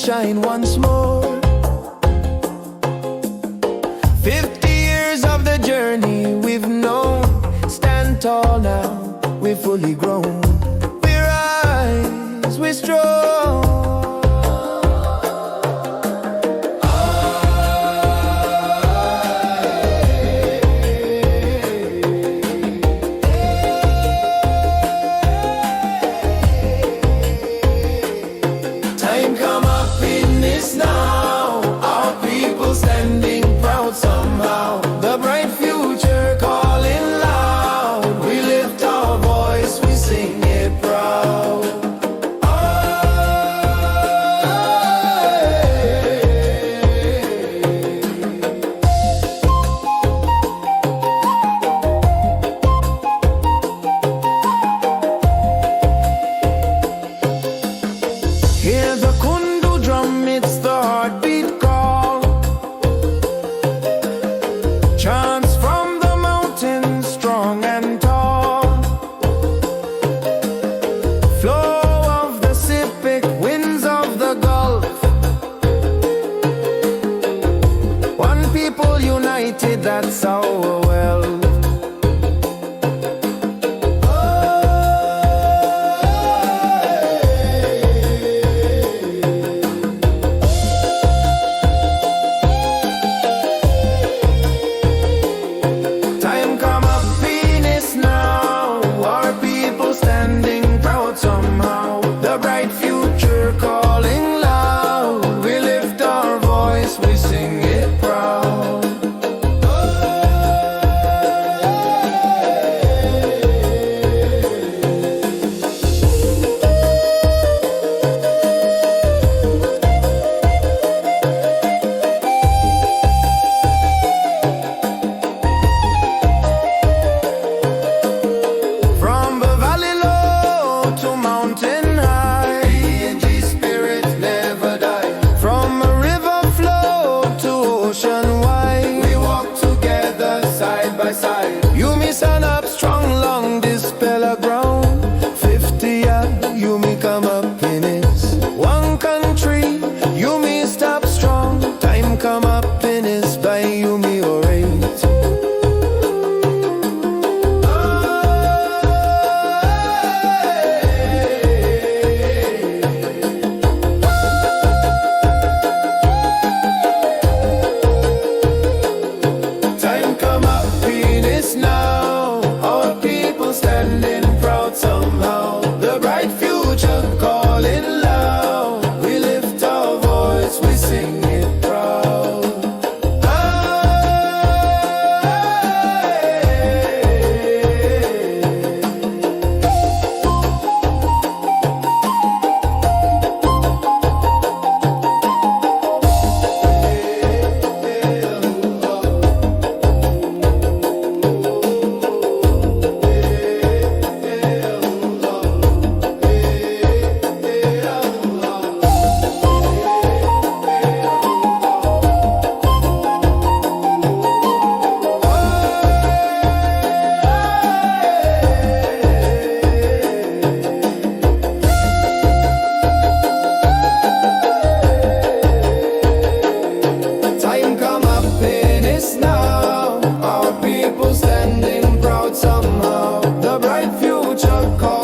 shine once more. 50 years of the journey we've known. Stand tall now, we're fully grown. We rise, we're strong. Time come up in this now. Our people standing proud somehow. The bright future calling loud. We lift our voice, we sing it proud. Hear the kundu drum, it's the heartbeat call. Chants from the mountains, strong and tall. Flow of the Pacific, winds of the Gulf. One people united, that's our wealth. Time come up Venus now. Our people standing proud somehow. The bright future calling loud. We lift our voice, we sing it proud. From the valley low to mountain high, PNG spirit never die. From a river flow to ocean wide, we walk together side by side. You me stand up strong long dispel ground. 50 you me come up Pinis. One country, you me stop strong. Time come up Pinis by you me orate. Time come up Venus now. Our people standing proud somehow. The bright future calling loud. We lift our voice, we sing it proud. Time come up Pinis now. Our people standing proud somehow. The bright future calling.